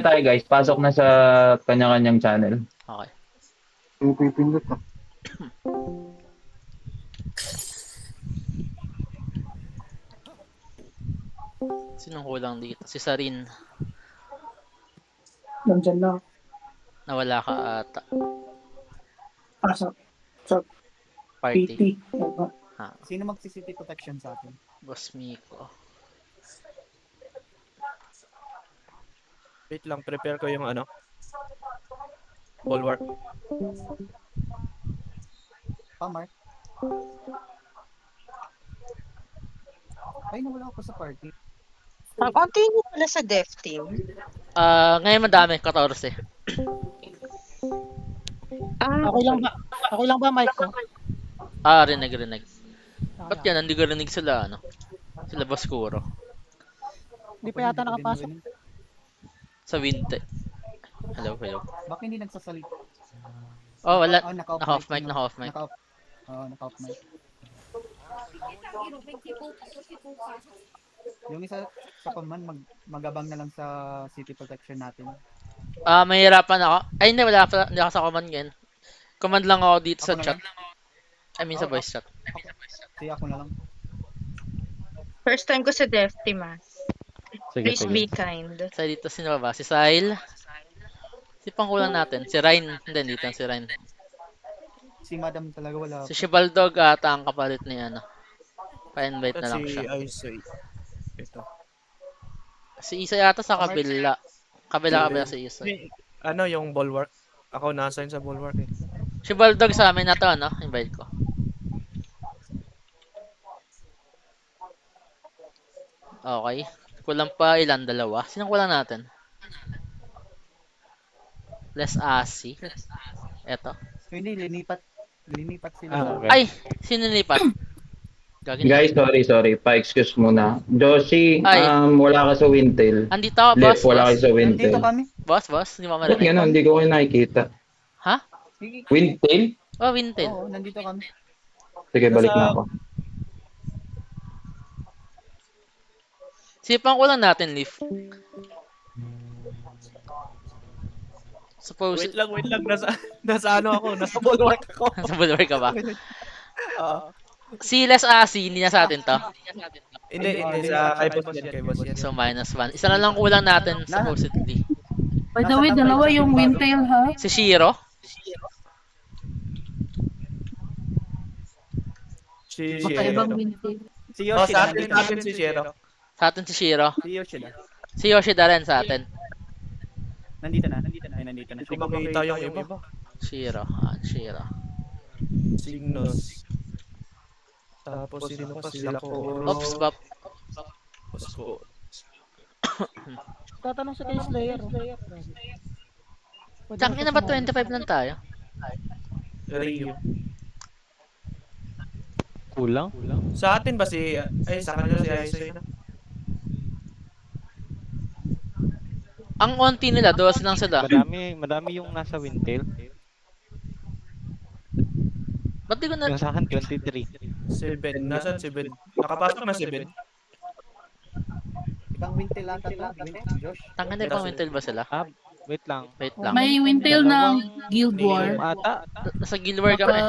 tayo guys, pasok na sa kanya-kanyang channel. Okay. Pipindot ka. Sinong kulang dito? Si Sarin. Nandyan lang. Nawala ka ata. Sa Party. PT. Diba? Ha, Sino magsi-city protection sa atin? Boss Miko. Wait lang, prepare ko yung ano. Bulwark. Mark? Ay, nawala ako sa party. Continue pala sa dev team. Ngayon madami, 14. Okay lang ba mic ko? Rinig. Ba't yan? Hindi ko rinig sila, ano? Sila Boss Kuro. Hindi pa yata nakapasok. Sa Winte. Hello. Bakit hindi nagsasalita? Oh, wala. Oh, Naka-off mic. Naka-off mic. Yung isa sa command, magabang na lang sa city protection natin. Mahirapan ako. Ay, hindi ako sa command ngayon. Command lang ako dito sa Ako na chat. lang. I mean, sa voice chat. Sige, ako na lang. First time ko sa dev team Sige, Please be kind. Sa dito, sino ba? Si Sahil. Si pangkulang natin. Si Ryan. Hindi, dito si Ryan. Si Madam talaga wala. Si Shibaldog ata ang kapalit ni ano. Pa-invite na At lang si siya. Isay. Ito. Si Isa yata sa kabila. Kabila si Isa. Ano yung bulwark? Ako na-assign sa bulwark eh. Shibaldog sa amin na to, ano? Invite ko. Okay. Kulang pa ilan? Dalawa? Sinong kulang natin? Less Asi. Eto. Hindi, linipat sila. Okay. Ay! Sino nilipat? Gagawin na. Guys, sorry. Pa-excuse muna. Josie, Ay. wala ka sa Wintel. Andito ako, boss. Left, wala ka sa Wintel. Nandito kami. Boss. Hindi mo Ba't marinig. gano'n? Hindi ko kayo nakikita. Ha? Wintel? Oh, Wintel. Oo, nandito kami. Sige, balik na ako. Sipan ko lang natin, Leaf. Suppose... Wait lang. Nasa ano ako? Nasa bulwark ako. Sa bulwark ka ba? Oo. Si Less Asi, hindi na sa atin to. Hindi. Sa kay boss yan. So, -1. Isa na lang kulang natin, supposedly. By the way, dalawa yung Wintail ha. Si Shiro. Si Makaibang Shiro. Wintail. Si Oh, Yoshida. sa atin si Shiro. Sa atin si Shiro. Si Yoshida. Si Yoshida rin sa atin. Nandito na. Ay, nandito na. Hindi ko makita yung iba. Shiro. Shiro. Signos. Tapos sino pa sila ko? Oops, bap. Ko. Tatanong sa kay Slayer. Tangin na ba 25 lang tayo? Rio. Kulang? Sa atin ba sa kanila si Isay na? Ang onti nila, 12 lang sila. Madami yung nasa Wintail. Ba't di ko na... Yung sa akin, 23. 7. Nasaan 7? Nakapasok na 7. Ibang Wintail ata to. Josh. Tangin na ibang mental ba sila? Wait lang. Wait lang. May Wintail ng Guild War. Yung ata, Nasa Guild War kami.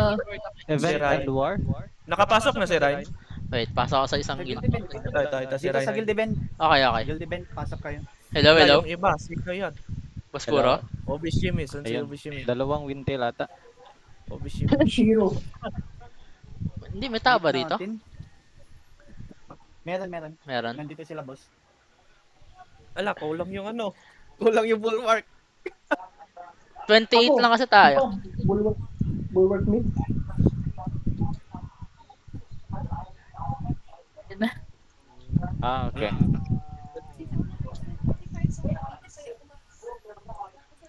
Event Si Rai. and War. Nakapasok na si Ryan. Wait, pasok ako sa isang Sa guild. Guild Event. Ito si Dito sa Ryan. Guild Event. Okay. Guild Event, pasok kayo. Hello. Yung iba, sino yan? Boss Kuro. Obishimi. Saan si Ayun. Obishimi? Dalawang Wintail ata. Obishimi. Shiro. Hindi, may tao ba rito? Natin. Meron. Meron. Nandito sila, boss. Ala, kulang yung ano. Kulang yung bulwark. 28 lang kasi tayo. Bulwark mid. Okay.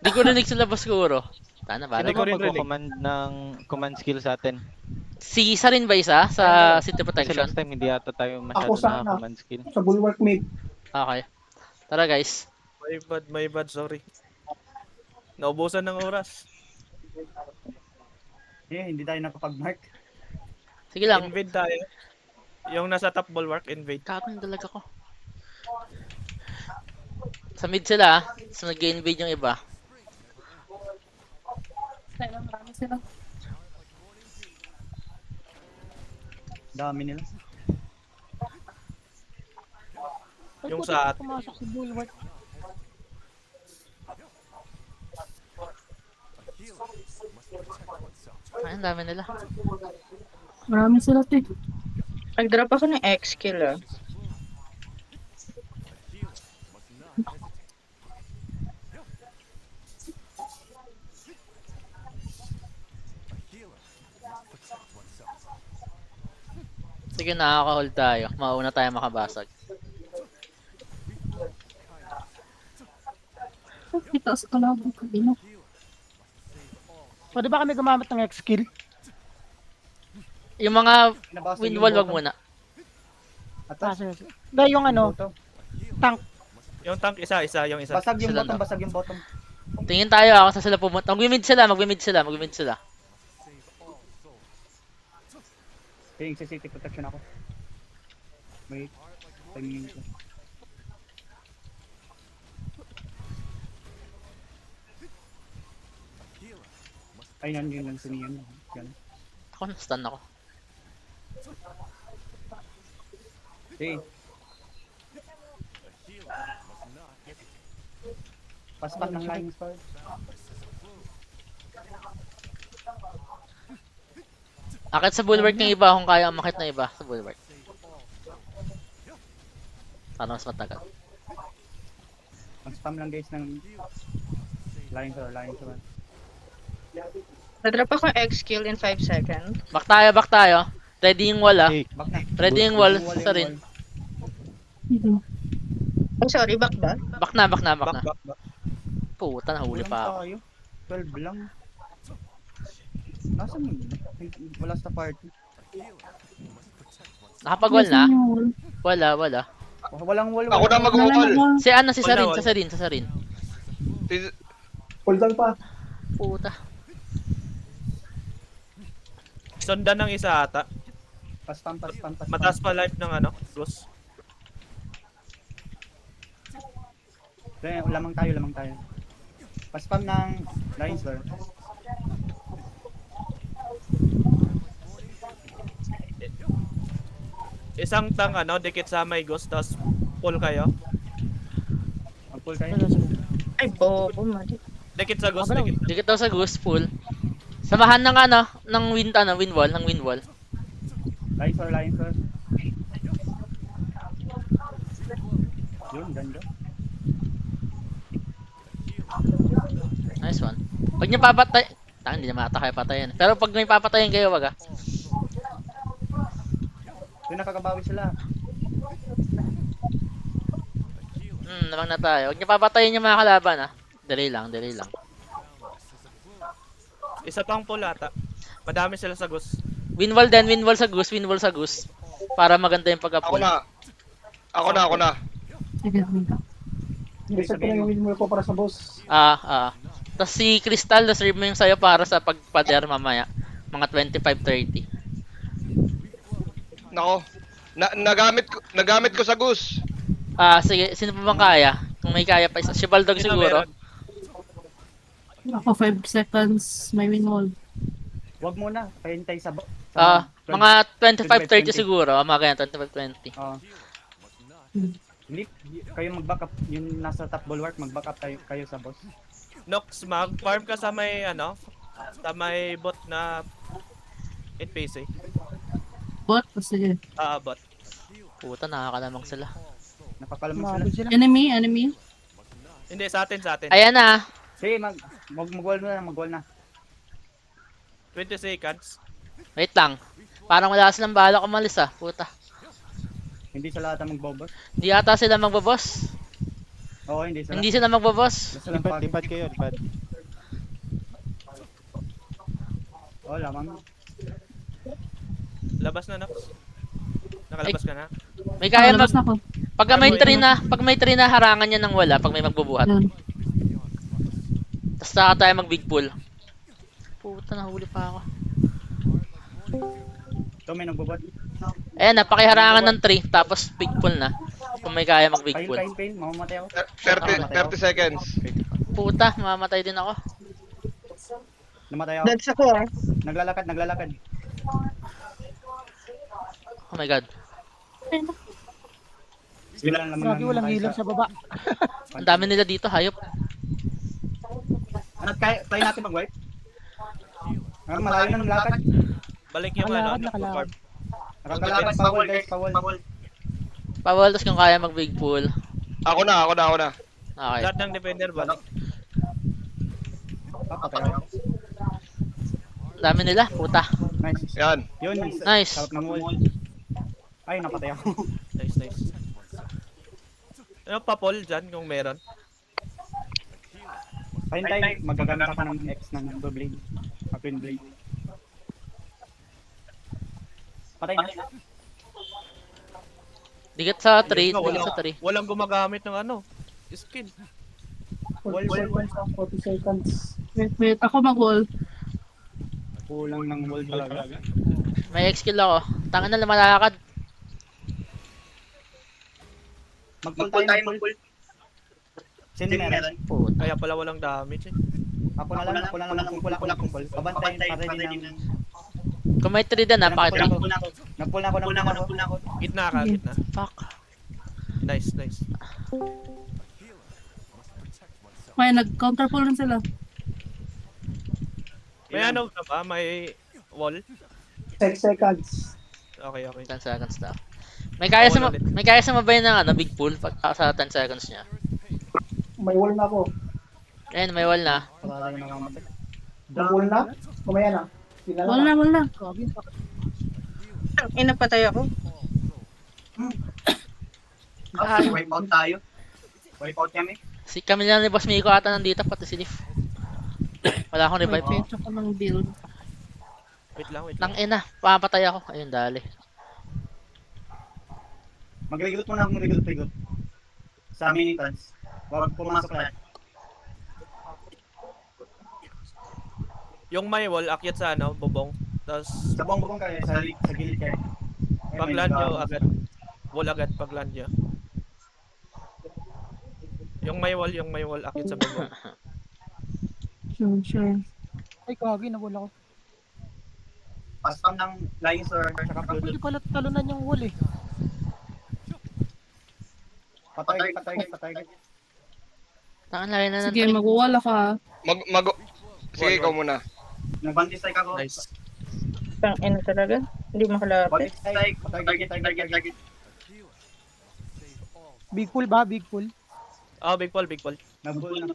Di ko rinig sila Boss Kuro. Tana ba? Sino ko ba rin rinig. magko-command ng command skill sa atin? Si Isa rin ba isa sa City Kasi Protection? last time hindi ata tayo masyado sana. na command skill. Sa Bulwark mid. Okay. Tara guys. My bad, sorry. Naubusan ng oras. Hindi tayo nakapag-mark. Sige lang. Invade tayo. Yung nasa top bulwark, invade. Kagong dalaga ko. Sa mid sila, so nag-invade yung iba. Marami sila. Dami nila. Ay, Yung puti, sa- pumasok si Bulwark. Ay, ang dami nila. Marami sila, te. Nag-drop ako ng X-kill ah. Sige, nakaka-hold tayo. Mauna tayo makabasag. Kita sa kalaban ko din. Pwede ba kami gumamit ng X-skill? Yung mga Nabasag win yung wall, wag bottom. muna. Atas. Sige, sige. Hindi, yung ano, Bottom. tank. Yung tank, isa, yung isa. Basag yung Sila bottom, na. basag yung bottom. Tingin tayo ako sa sila pumunta. Mag-mid sila, mag-mid sila, mag-mid sila. King, sa city protection ako. Wait. Timing ko. Ay, yan yun lang siniyan. Yan. Ako, na-stun ako. Hey. Paspak ng lying spell. Akit sa bulwark ng iba kung kaya umakit na iba sa bulwark. Para mas matagal. Ang spam lang guys ng lying spell. Nag-drop ako X-kill in 5 seconds. Back tayo. Ready yung wall ah. Hey, Back na. Ready yung wall, Yung sa rin. Oh, sorry, back ba? Back na. Back. Puta, nahuli pa ako. Tayo. 12 lang. Nasaan yun? Wala sa party. Nakapag-wall na? Wala. Walang wall. Ako na mag-wall. Si ano, si Sarin, Wala, sa Sarin. Hold pa. Puta. Sundan ng isa ata. Paspam. Mataas pa life ng ano, Ghost. Lamang tayo. Paspam ng lying spell. Isang tang ano, dikit sa may Ghost, tapos pull kayo. Mag-pull kayo. Sige, sige. Ay, bobo, mali. Dikit sa Ghost, Abalaw. dikit. Dikit daw sa goose pool. Samahan ng ano, ng win wall. Lying spell. Yun, ganda. Nice one. Pag niyo papatay, hindi naman ata kayo patayin. Pero pag may papatayin kayo, wag ah. Yun, nakakabawi sila. Namang na tayo. Huwag niyo papatayin yung mga kalaban ah. Dali lang. Isa pang pull ata. Madami sila sa Ghost. Win wall sa goose. Para maganda yung Ako pagka-pull. na. Ako na. Sige. Reset ko na yung win ko para sa boss. Tapos si Crystal, reserve mo yung sayo para sa pagpader mamaya. Mga 25-30. Nako. Nagamit ko sa goose. Sige. Sino pa bang kaya? Kung may kaya pa isa. Si Baldog Sino siguro. meron? Ako 5 seconds, may win wall. Wag muna. Pahintay sa... Mga 25-30 siguro. Mga ganyan, 25-20. Hindi, kayo mag-back up. Yung nasa top bulwark, mag-back up kayo sa boss. Nox, mag-farm ka sa may ano, sa may bot na NPC. Bot, sige. Bot. Puta, nakakalamang sila. Napakalamang sila. Mabig sila. Enemy. Hindi, sa atin. Ayan na. Sige, mag-wall na. 20 seconds. Wait lang. Parang wala silang bala kumalis ah. Puta. Hindi sila ata magbobos. Hindi ata sila magbaboss. Oo, hindi sila. Hindi sila magbaboss. Basta lang lipad kayo, lipad. Oo, lamang. Labas na, Nox. Nakalabas ka na. May kaya Labas na ako. pag may tree na harangan niya ng wala pag may magbubuhat. Yan. Tapos saka tayo mag big pull. Puta, nahuli pa ako. Ito may nagbobot. Ayan na, pakiharangan ng tree tapos big pull na. Kung may kaya mag-big Pain, pool. pain, pain. Mamamatay ako. 30 seconds. Puta, mamamatay din ako. Namatay ako. That's ako ah. Naglalakad, naglalakad. Oh my god. Sige lang naman. Grabe, walang healer sa baba. Ang dami nila dito, hayop. Ano, try natin mag-wipe? Malayo na ng lakad. Balik yung Nakalakad, ano, nakalakad. Nakakalakad, pawal guys, pawal. Pawal, tapos kung kaya mag-big pool. Ako na. Okay. Lahat ng defender balik. Patay ako. Ang dami nila, puta. Nice. Yan. Yun, Nice. Shout ng wall. Ay, napatay ako. Nice, nice. Ano pa Paul dyan kung meron? Pahintay, magagamit ako ng X ng blade. Twin blade. Patay na. Digat sa 3, Ayun ka, digat sa 3. Walang gumagamit ng ano, skill. Wall. 40 seconds. Wait, ako mag-wall. Kulang ng wall talaga. May X-kill ako. Tangan na lumalakad. Mag-pull tayo, mag-pull. Sino meron? Puta. Kaya pala walang damage eh. Ako na lang, kumpul ako ng kumpul. Pabantayin, para din ng... Kung may 3 din ha, pakit mo. Nagpull na ako. Gitna ka, gitna. Fuck. Nice, nice. May nag-counter pull rin sila. May ano na ba? May wall? 6 seconds. Okay, okay. 10 seconds na. May kaya sa mabay ng ano, big pool pag sa 10 seconds niya. May wall na ako. Ayun, may wall na. Para lang namamatay. May wall na? Kumaya na. Wall na, wall na. Inapatay ako. Wipe out tayo. Wipe out kami. Si kami lang ni Boss Miko ata nandito, pati si Leaf. Wala akong May revive. change ako ng build. Wait lang, wait lang. Nang ina, papatay ako. Ayun, dali. Mag-regut muna akong regut. Sa minitons. Huwag pumasok lahat. Yung may wall, akyat sa ano, bubong. Tapos, Sa buong kayo, sa gilid kayo. pag-land nyo agad. Wall agad pag-land nyo. Yung may wall, akyat sa bubong. Sure. Ay, kagi, nawala ko. Pastam ng flying sword, saka Pwede pala talunan yung wall eh. patay. Tangan lagi na Sige, ng mag-wall ako ah. Sige, ikaw muna. Nag-bantisay ako. Nice. Pang ina talaga. Hindi makalapit. Bantisay, target. Big pool ba? Big pool. Oh, big ball, big ball. Nag-bull na.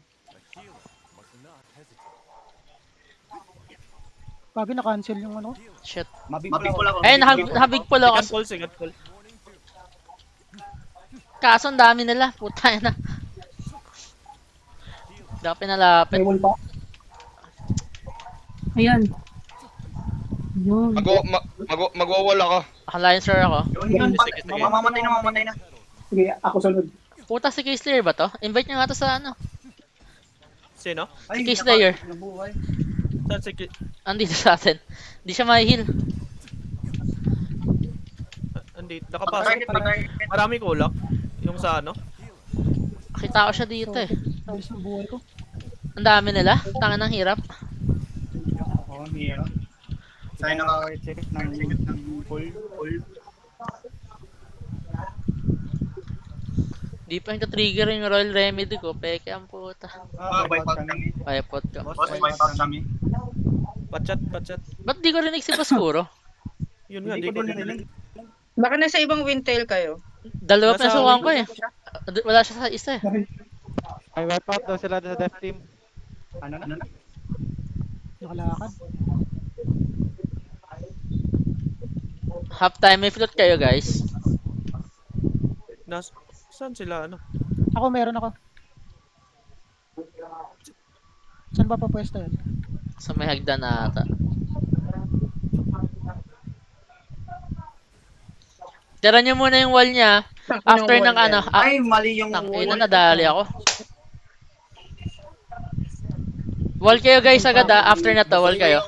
Kagi, na-cancel yung ano. Shit. Mabigpul ako. Ayun, nakabig pull ako. Second pull, second pull. Kaso ang dami nila. Puta na. Hindi ako pinalapit. May wall pa? Ayan. Yun. Magwawall ako. Akalain sir ako. Yun, Sige, sige. mamamatay na. Sige, ako sunod. Puta si K-Slayer ba to? Invite nyo nga to sa ano. Sino? Ay, Case Slayer. nabuhay. Saan si Andito sa atin. Hindi siya ma-heal. Andito, nakapasok. Marami kulak. Yung sa ano? Nakita ko siya dito eh. Alis ng buhay ko. Ang dami nila. Tangan ng hirap. Oo, hero. Sa'yo naka-check ng pull. Di pa yung trigger yung Royal Remedy ko. Peke ang puta. Wipe out kami. Payapot ka. Wipe out kami. Pachat. Ba't di ko rinig si Paskuro? Yun nga, Hindi di ko ko din rin. narinig. Baka nasa ibang windtail kayo. Dalawa Nasa pinasukan ko window eh. Wala siya sa isa eh. Ay, wipe out daw sila sa death team. Ano na? Nakalakad. Half time may float kayo guys. Saan sila ano? Ako, meron ako. Saan ba papwesto yan? Sa may hagdan na ata. Tira nyo muna yung wall niya. After ng ano. Ay, mali yung Tang ina, nadali ako. Wall kayo guys agad ah. After na to, wall kayo.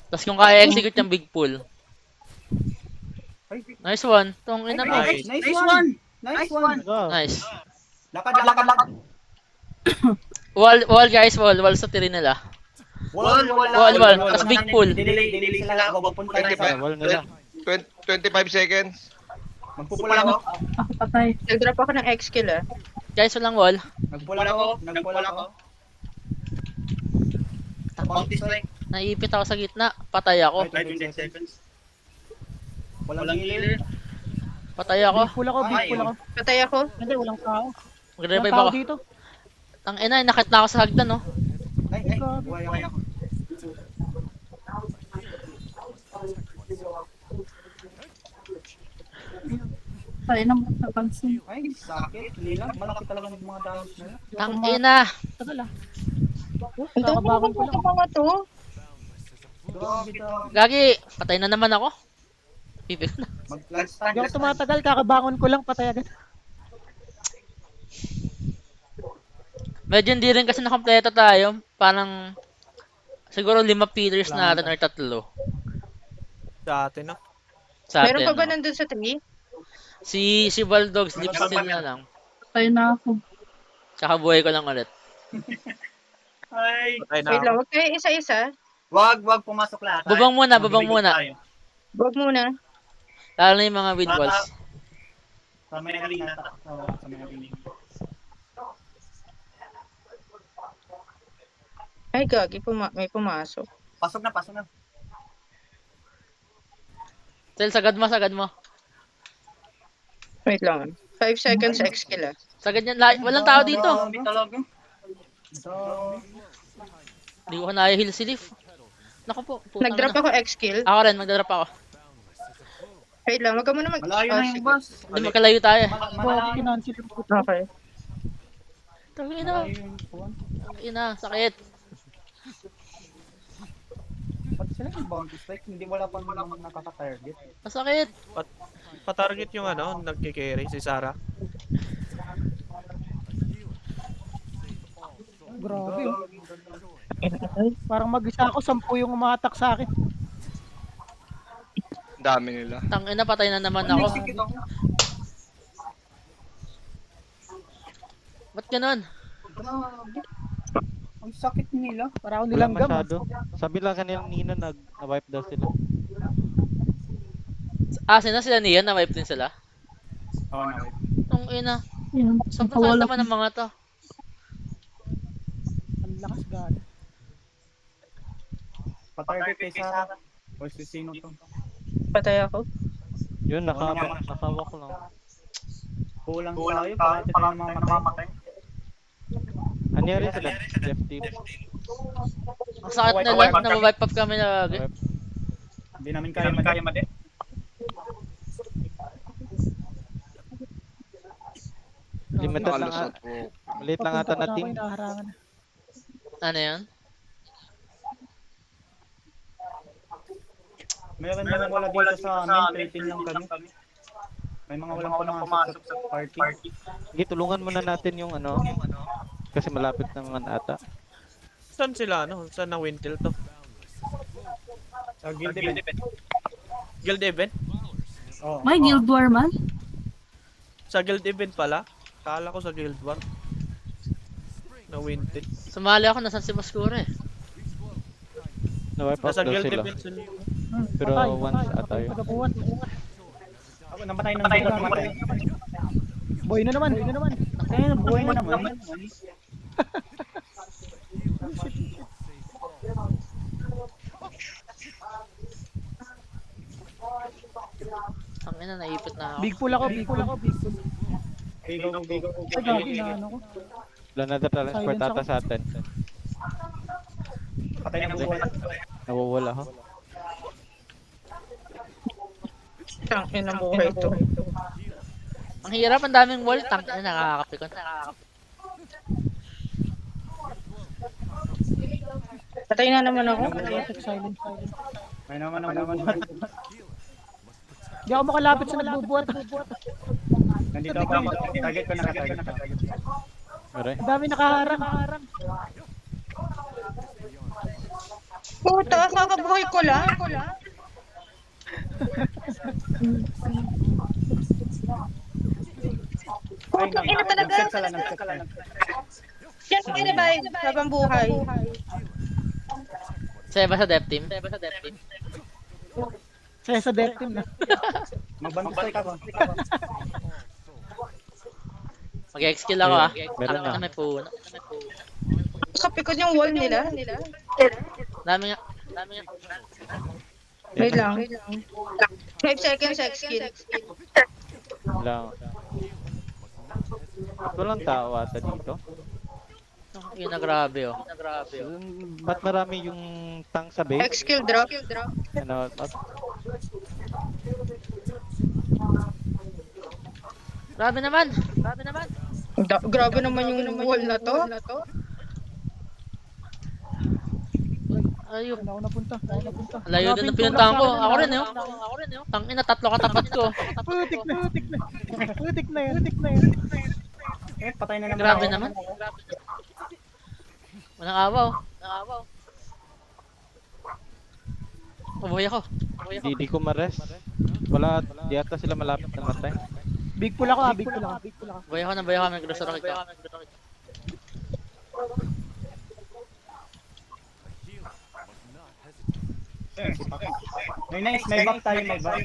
Tapos kung kaya execute yung big pool. Nice one. Tong ina mo. Nice. Nice one! Nice one! Go. Nice. Lakad, lakad, lakad. Wall guys, wall sa tiri nila. Wall. Tas big pool. Delay sila. Pupunta tayo sa... Wall nila. 25 seconds. Magpupula ako. Ako patay. Nag-drop ako ng X-kill ah. Guys, walang wall. Nagpula ako. Bounty strike. Naiipit ako sa gitna. Patay ako. 20 seconds. Walang healer. Patay ako. Big pool ako, big pool ako. Patay ako. Hindi, walang tao. Mag-revive Walang tao ako. dito. Ang ina, nakit na ako sa hagdan, no? Ay, buhay ako. Tayo na magpapansin. Ay, sakit. Nila, malaki talaga ng mga damage nila. Ang ina. Tagal ah. Ang dami naman ng mga to. Grabe ka. Gagi, patay na naman ako. Pipi ko na. Mag-last stand. Hindi ako tumatagal, kakabangon ko lang, patay agad. Medyo hindi rin kasi nakompleto tayo. Parang siguro 5 pillars natin or 3 Sa atin, no? sa Meron atin. pa ba no? nandun sa tree? Si Baldog, sleep still na lang. Patay na ako. Tsaka buhay ko lang ulit. Ay. Patay na Wait ako. lang, huwag kayo isa-isa. Wag pumasok lahat. Bubang muna, bubang muna. Huwag muna. Lalo na yung mga wind walls. Sa may arena. Sa may arena. Ay, gagi, may pumasok. Pasok na. Tel, sagad mo. Wait lang. 5 seconds X-kill ah. Sagad yan. Walang tao dito. Dami talaga. Hindi ko na heal si Leaf. Naku po. putang Nag-drop ina. ako X-kill. Ako rin, magdadrop ako. Wait lang, wag ka muna Malayo na yung sige. boss. Hindi magkalayo tayo. Huwag kinansel yung puto. Okay. Tangina. Tangina, sakit. Ba't sila yung bounty strike? Hindi wala pang nakaka-target. Masakit. Pa-target yung ano, nagkikerry si Sarah. Grabe oh. Parang mag-isa ako, 10 yung umatak sa akin. Dami nila. Tangina, patay na naman ako. Ba't ganun? Grabe. Ang sakit nila. Para ako Wala nilanggam. ah. masyado. Sabi lang kanila Nino na-wipe daw sila. Sila Nian, na-wipe din sila. Oo na. Tangina. Yan. Sobrang Napawala naman ng mga to. Ang lakas gano'n. Pa-target kay Sarah. O si sino to? Patay ako. Yun, nakawak lang. Kulang tayo. Parati tayo mamamatay. Ano yun sila? Left team. Ang sakit na lang, na-wipe up kami lagi. Hindi namin kaya mati. Limited lang Nakalusot ata. po. Maliit lang ata na team. Inaharangan. Ano yan? Meron mga wala dito sa amin. 13 lang kami. May mga walang pumasok sa party. Sige, tulungan muna natin yung ano. Kasi malapit naman ata. Saan sila, ano? Saan na Wintel to? Sa guild event. Guild event? Oh. May Guild War man? Sa guild event pala? Kala ko sa guild war. Na Wintel. Sumali ako, nasan si Mascura eh. Na-wipe out Nasa daw guild sila. event sila. Pero once ata yun. Tagabuhat. Ako namatay ng namatay. Boy na naman. Kaya buhay na naman. Tangina, naipit na ako. Big pool ako. Bigo. Ay, gagi na ano ko. Wala na transport Silence ata sa atin. Patay na buhay. Nawawala ho. Tangin ang buhay to. Ang hirap, ang daming wall. Tangina, nakakapikon. Patay na naman ako. Silent. May naman ang bubuhat. Hindi ako makalapit sa nagbubuhat. Nandito ako. Target ko nakatarget. Aray. Ang dami nakaharang. Puta, kakabuhay ko lang. Ay, Ang ina talaga. nag-set sila, nag-set sila. Yan ang revive. Habang buhay. Seba sa death team. Kaya sa death team na. Magbantay ka ba? Mag-exkill ako ah. Meron Tangina na. may puno. Kapikod yung wall nila. Dami nga. Wait lang. 5 seconds, skill. Lang. Walang tao ata dito. Yun na grabe oh. Ba't marami yung tank sa base? Skill drop. Ano, Grabe naman. Grabe naman yung wall na to. Ayun. Saan ako napunta? Layo din ang pinuntahan ko. Ako rin yun. Tangina, 3 katapat ko. Putik na yan. Eh, patay na naman. Grabe ako. naman. Walang awaw. Pabuhay ako. di ko ma-rest. Wala, di ata sila malapit na matay. Big pull ako. Buhay ako. May grocery ko. May nice, may back tayo, may back.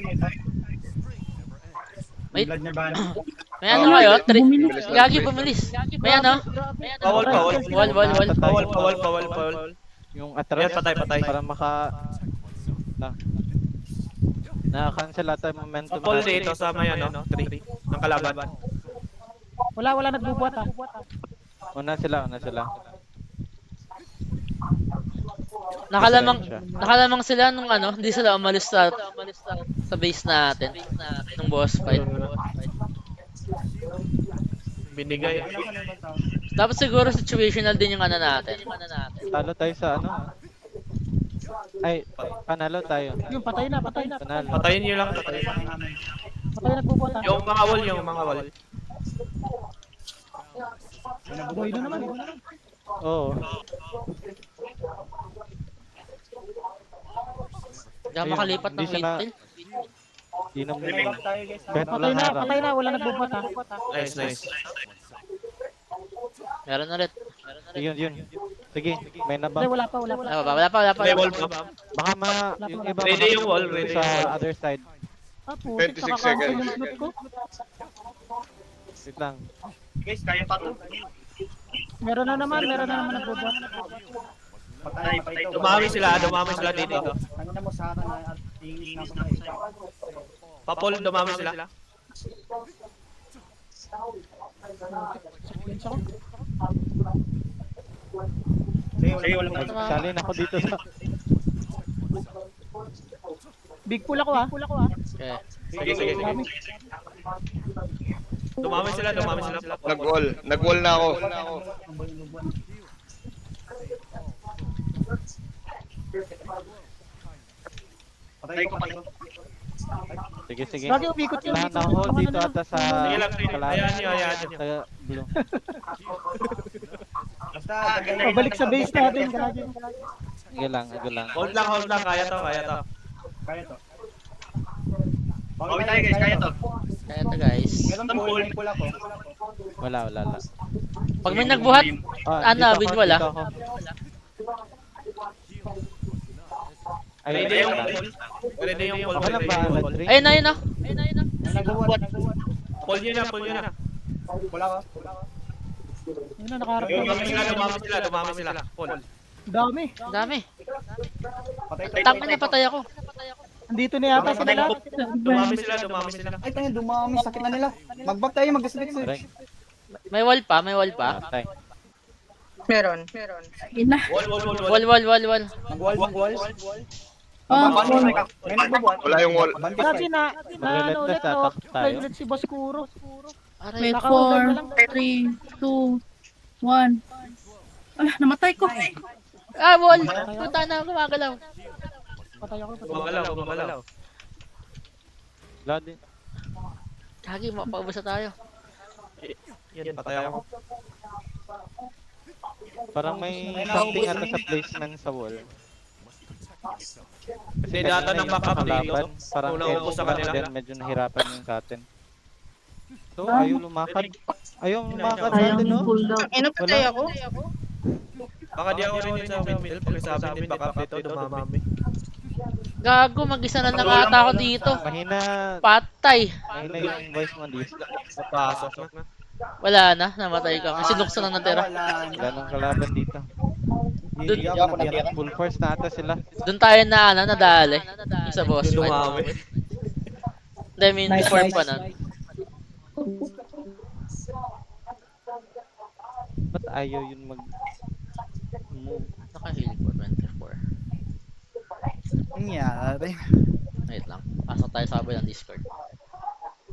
May, Blood na ban. may ano kayo? Bumilis lang, Gagi, bumilis bumilis. May ano? Bawal. Wall. Yung Yan, atras, patay. para na-cancel ata yung momentum Paul natin. dito sa may ano, 3 ng kalaban. Wala nagbubuhat ah. Una sila. Nakalamang sila nung ano, hindi sila umalis sa base natin nung boss fight. Binigay. Dapat siguro situational din yung ano natin. Talo tayo sa ano. Ay, panalo tayo. Yung patay na. Panalo. Patayin niyo lang. Patay nagbubuhat ah. Yung mga wall. Boy na naman. Oo. Hindi ako makalipat ng Hindi siya na- midfield. Di na May back tayo, guys. kahit walang harap. Patay na. Wala nagbubuhat ah. Nice. Meron ulit. Yun. Sige, may Hindi, nabang. wala pa. Wala pa. May wall pa. Baka yung iba Ready yung wall, ready sa yung wall. other side. Ah, putik. 26 Nakakancel seconds. yung slot ko. Wait lang. Guys, kaya pa to. Meron na naman nagbubuhat. Patay to. Dumami sila dito. Ano na mo sa akin at tingin na patay. Papol, dumami sila. Seconds ako. Sige, walang Salin ako dito sa... Big pull ako ah. Okay. Sige. Dami. Dumami sila. Nag-wall na ako. Patay ko. Sige. Lagi umikot yun. Naka-hold dito ata sa... Sige lang. kalaban. Ayan nyo. Sa blue. Basta, Pabalik sa base natin. Gagi. Sige lang. Hold lang. Kaya to. Kaya to. Okay tayo, guys. Kaya to. Kaya ito guys. Meron pull ako. Wala. Pag may nagbuhat, ano, dito win ako, wala. dito ako. Ay, Ready yung wall. okay lang ba? Red Ayun na. Nagbubuhat. Pull nyo na. Wala ka. Yun na, nakaharap na. Dumami sila. Pull. Dami. Dami. Patay. Tangin na patay ako. Andito na yata sila lahat. Dumami sila. Ay, tayo, dumami. Sakit na nila. Mag-back tayo, mag-disconnect. Red. May wall pa. Patay. Meron. Ina. Wall. Mag-wall. Oh, May nagbubuhat. Wala yung wall. Bantis Grabe tayo. na ano ulit no. Tayo. Play ulit si Boss Kuro. Aray. wait, 4, 3, 2, 1. Ah, namatay ko. Wall. Puta na, gumagalaw. Patay ako. Gumagalaw. Wala din. Kagi, mapaubos na tayo. Yan, patay ako. Parang may something ata sa placement sa wall. Kasi Hindi data ng backup dito. kalaban, parang Unang upo sa kanila. then medyo nahirapan yung Katen. So, ayaw lumakad. Ayaw lumakad Ayaw natin, yung no? pull down. Napatay ako. Baka di ako rin yun sa Windmill. Pakisabi ni backup dito, dumami. Gago, mag-isa na lang ata ako dito. Mahina, Patay. mahina yung voice mo, Liz. Papasok na. Wala na, namatay ka. Kasi lukso lang natira. Wala nang kalaban dito. Dun- Full force na ata sila. Doon tayo na, nadali. Yung sa boss fight. Dumami. Hindi, I mean, before pa na. Ba't ayaw yun mag-move? Naka-heal ko, 24. Nangyari. Wait lang. Pasok tayo sa kabilang Discord.